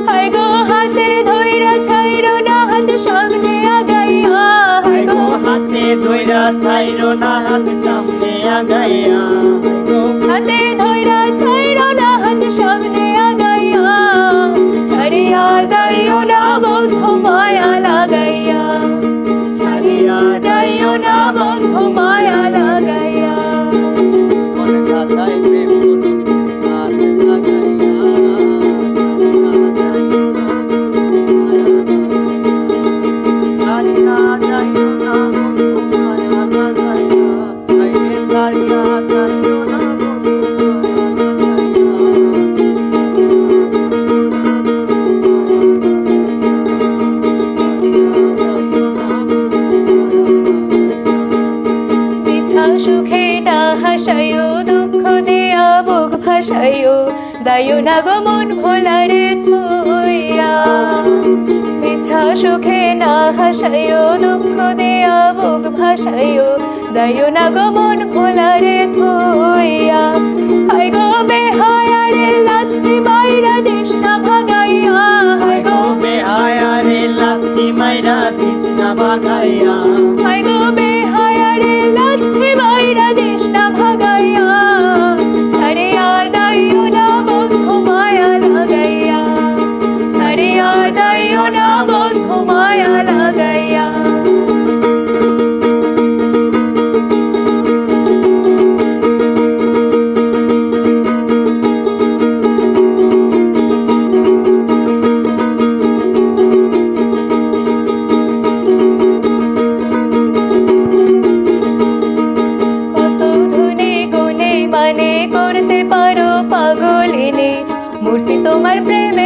হায় গো হাতে ধইরা ছাইরো না হাত সামনে আগাইয়া, হায় গো হাতে ধইরা ছাইরো না হাত সামনে আগাইয়া, হাতে ধইরা ছাইরো না হাত সামনে আগাইয়া, ছাড়িয়া যাইও না বন্ধু মায়া লাগাইয়া, ছাড়িয়া যাইও না বন্ধু মায়া লাগাইয়া। মন খাতায় প্রেম গুলো আর লাগাইয়া, ছাড়িয়া যাইও না বন্ধু মায়া লাগাইয়া, ছাড়িয়া যাইও না বন্ধু মিছা সুখে না হাসাইও, দুঃখ দেয়া বুক ভাসাইও, যাইও না গো মন ভোলারে থইয়া। মিছা সুখে না হাসাইও, দুঃখ দেয়া বুক ভাসাইও, যাইও না গো মন ভোলারে থইয়া। হায় গো বেহায়ারে লাথি মাইরা দিস না ভাগাইয়া, হায় গো বেহায়ারে লাথি মাইরা দিস না ভাগাইয়া, হায় গো বেহায়ারে লাথি মাইরা দিস না ভাগাইয়া, ছাড়িয়া যাইও না বন্ধু মায়া লাগাইয়া, ছাড়িয়া যাইও না বন্ধু মায়া লাগাইয়া। কত ধনে গুণে মানে করতে পারো পাগলিনী, মূর্তি তোমার প্রেম